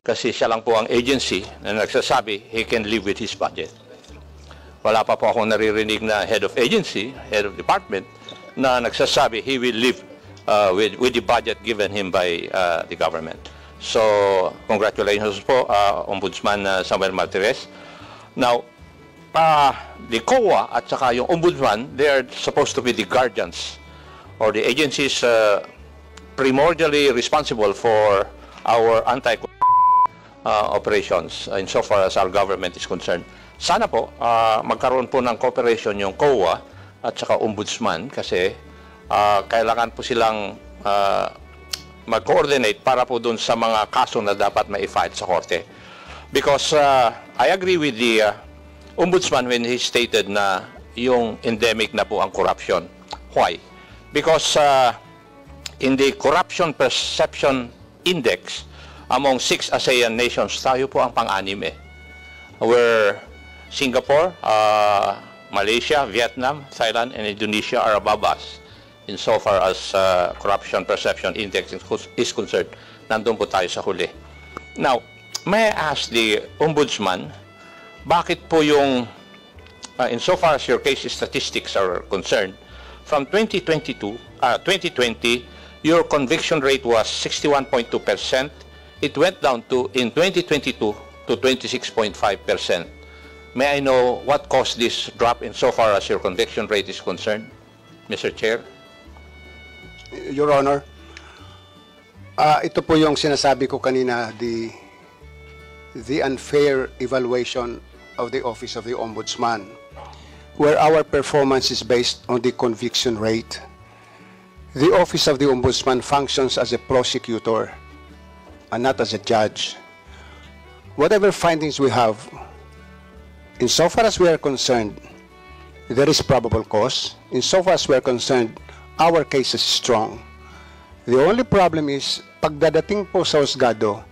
kasi siya lang po ang agency na nagsasabi he can live with his budget. Wala pa po akong naririnig na head of agency, head of department, na nagsasabi he will live with the budget given him by the government. So, congratulations po, Ombudsman Samuel Martires. Now, the COA at saka yung Ombudsman, they are supposed to be the guardians or the agencies primordially responsible for our operations insofar as our government is concerned. Sana po, magkaroon po ng cooperation yung COA at saka Ombudsman kasi kailangan po silang mag-coordinate para po dun sa mga kaso na dapat ma-file sa korte. Because I agree with the Ombudsman when he stated na yung endemic na po ang corruption. Why? Because in the Corruption Perception Index among 6 ASEAN nations, tayo po ang pang-anim eh. Where Singapore, Malaysia, Vietnam, Thailand, and Indonesia are above us insofar as Corruption Perception Index is concerned. Nandun po tayo sa huli. Now, may I ask the Ombudsman, bakit po yung, insofar as your case statistics are concerned, from 2020, your conviction rate was 61.2%. It went down to, in 2022, to 26.5%. May I know what caused this drop insofar as your conviction rate is concerned, Mr. Chair? Your Honor, ito po yung sinasabi ko kanina, the unfair evaluation of the Office of the Ombudsman, where our performance is based on the conviction rate. The Office of the Ombudsman functions as a prosecutor and not as a judge. Whatever findings we have, insofar as we are concerned, there is probable cause. Insofar as we are concerned, our case is strong. The only problem is, pagdadating po sa husgado,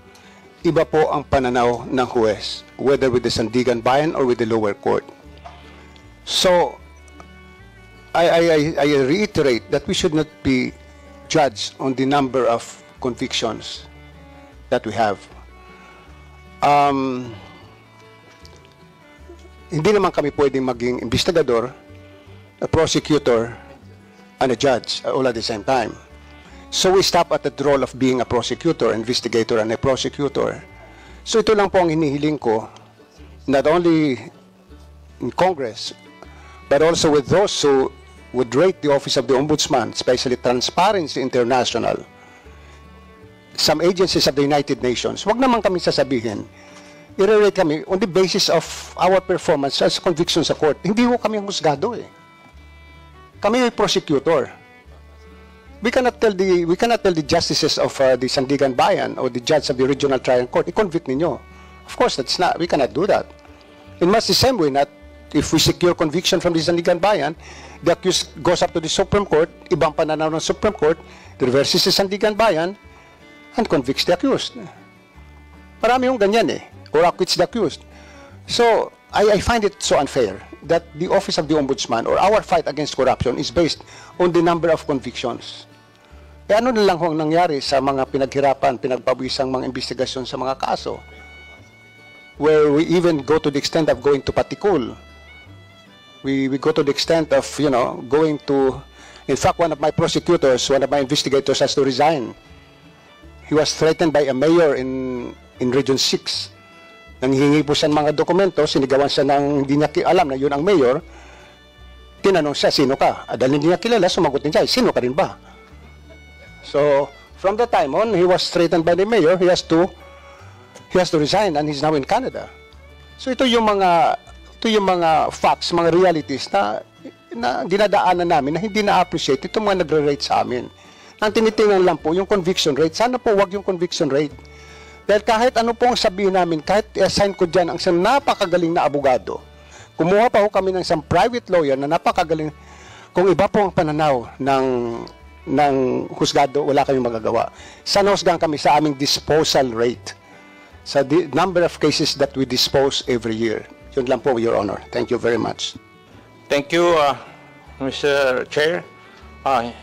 iba po ang pananaw ng huwes, whether with the Sandigan Bayan or with the lower court. So, I reiterate that we should not be judged on the number of convictions that we have. Hindi naman kami pwedeng maging investigador, a prosecutor, and a judge all at the same time. So we stop at the role of being a prosecutor, investigator, and a prosecutor. So ito lang po ang hinihiling ko, not only in Congress, but also with those who would rate the Office of the Ombudsman, especially Transparency International, some agencies of the United Nations. Wag naman kami sasabihin, i-rate kami on the basis of our performance as conviction sa court. Hindi ho kami husgado eh. Kami ay prosecutor. We cannot tell the justices of the Sandigan Bayan or the judge of the regional trial court, i-convict ninyo. Of course, we cannot do that. In much the same way, not if we secure conviction from the Sandigan Bayan, the accused goes up to the Supreme Court, ibang pananaw ng Supreme Court, reverses the Sandigan Bayan, and convicts the accused. Marami yung ganyan eh, or acquits the accused. So, I find it so unfair that the Office of the Ombudsman or our fight against corruption is based on the number of convictions. E ano na lang ang nangyari sa mga pinaghirapan, pinagpawisang mga investigasyon sa mga kaso, where we even go to the extent of going to Patikul. We go to the extent of, going to, in fact, one of my prosecutors, one of my investigators has to resign. He was threatened by a mayor in Region 6. Nanghihingi po siya ng mga dokumento, sinigawan siya ng hindi niya alam na yun ang mayor, tinanong siya, sino ka? Dahil hindi niya kilala, sumagot din siya, sino ka rin ba? So, from that time on, he was threatened by the mayor, he has to resign and he's now in Canada. So ito yung mga facts, mga realities na dinadaanan namin na hindi na-appreciate itong mga nagre-rate sa amin. Ang tinitingnan lang po yung conviction rate, sana po wag yung conviction rate. Dahil kahit ano pong sabihin namin, kahit i-assign ko dyan ang isang napakagaling na abogado, kumuha pa ho kami ng isang private lawyer na napakagaling, kung iba po ang pananaw ng husgado, wala kayong magagawa. Sana husgahan kami sa aming disposal rate, sa number of cases that we dispose every year. Yun lang po, Your Honor. Thank you very much. Thank you, Mr. Chair.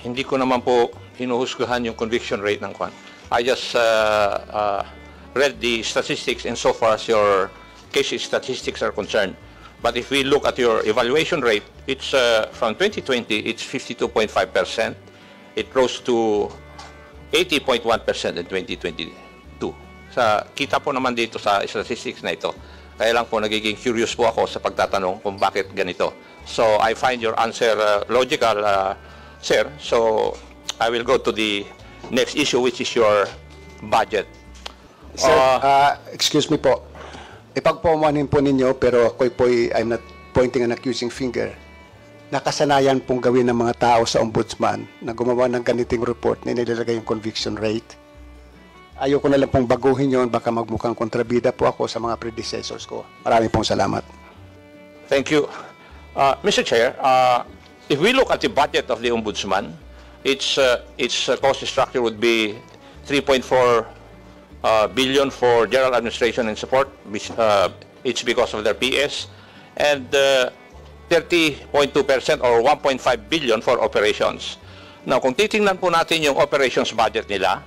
Hindi ko naman po hinuhusgahan yung conviction rate ng kwan. I just read the statistics insofar as your case statistics are concerned. But if we look at your evaluation rate, it's from 2020, it's 52.5%. It rose to 80.1% in 2022. Kita po naman dito sa statistics na ito. Kaya lang po nagiging curious po ako sa pagtatanong kung bakit ganito. So I find your answer logical, sir. So I will go to the next issue, which is your budget. Sir, excuse me po. Ipagpaumanin po ninyo, pero I'm not pointing an accusing finger. Nakasanayan pong gawin ng mga tao sa ombudsman na gumawa ng ganiting report na nilalagay yung conviction rate. Ayoko na lang pong baguhin yon, baka magmukhang kontrabida po ako sa mga predecessors ko. Maraming pong salamat. Thank you. Mr. Chair, if we look at the budget of the ombudsman, its cost structure would be 3.4 billion for general administration and support, which it's because of their PS, and 30.2% or 1.5 billion for operations. Now, kung titingnan po natin yung operations budget nila,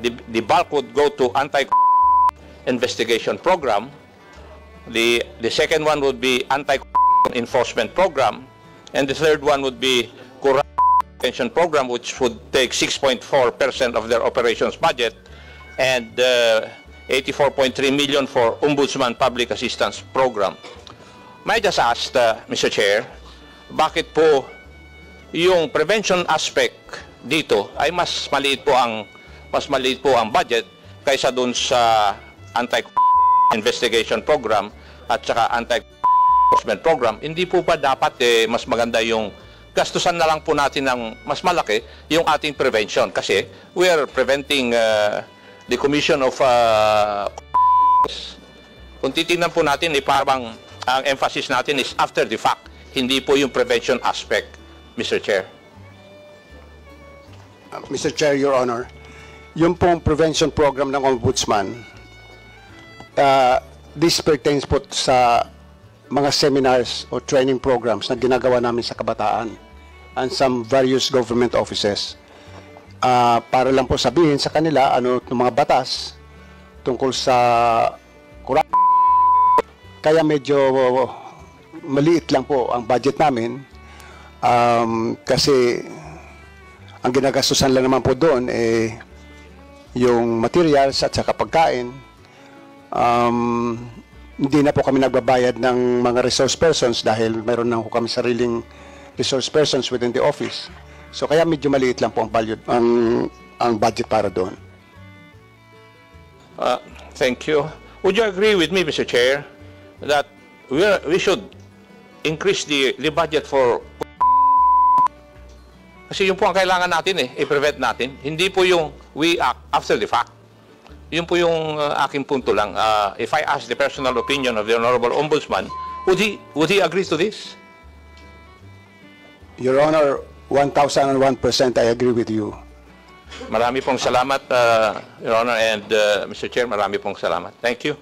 the bulk would go to anti-investigation program. The second one would be anti-enforcement program, and the third one would be corruption program, which would take 6.4% of their operations budget, and 84.3 million for Ombudsman Public Assistance Program. May I just ask, Mr. Chair, bakit po yung prevention aspect dito ay mas maliit po ang budget kaysa dun sa anti-investigation program at saka anti-enforcement program? Hindi po ba dapat mas maganda yung gastusan na lang po natin ng mas malaki yung ating prevention, kasi we are preventing the commission of kung titingnan po natin, parang ang emphasis natin is after the fact, hindi po yung prevention aspect, Mr. Chair. Mr. Chair, Your Honor, yung pong prevention program ng Ombudsman, this pertains po sa mga seminars o training programs na ginagawa namin sa kabataan and some various government offices. Para lang po sabihin sa kanila ano ng mga batas tungkol sa corruption. Kaya medyo maliit lang po ang budget namin, kasi ang ginagastusan lang naman po doon yung materials at saka pagkain. Hindi na po kami nagbabayad ng mga resource persons dahil mayroon na po kami sariling resource persons within the office. So kaya medyo maliit lang po ang budget para doon. Thank you. Would you agree with me, Mr. Chair, that we should increase the budget for, kasi yun po ang kailangan natin i-prevent natin. Hindi po yung we act after the fact. Yun po yung aking punto lang. If I ask the personal opinion of the Honorable Ombudsman, would he agree to this? Your Honor, 1,001% I agree with you. Marami pong salamat, Your Honor, and Mr. Chair, marami pong salamat. Thank you.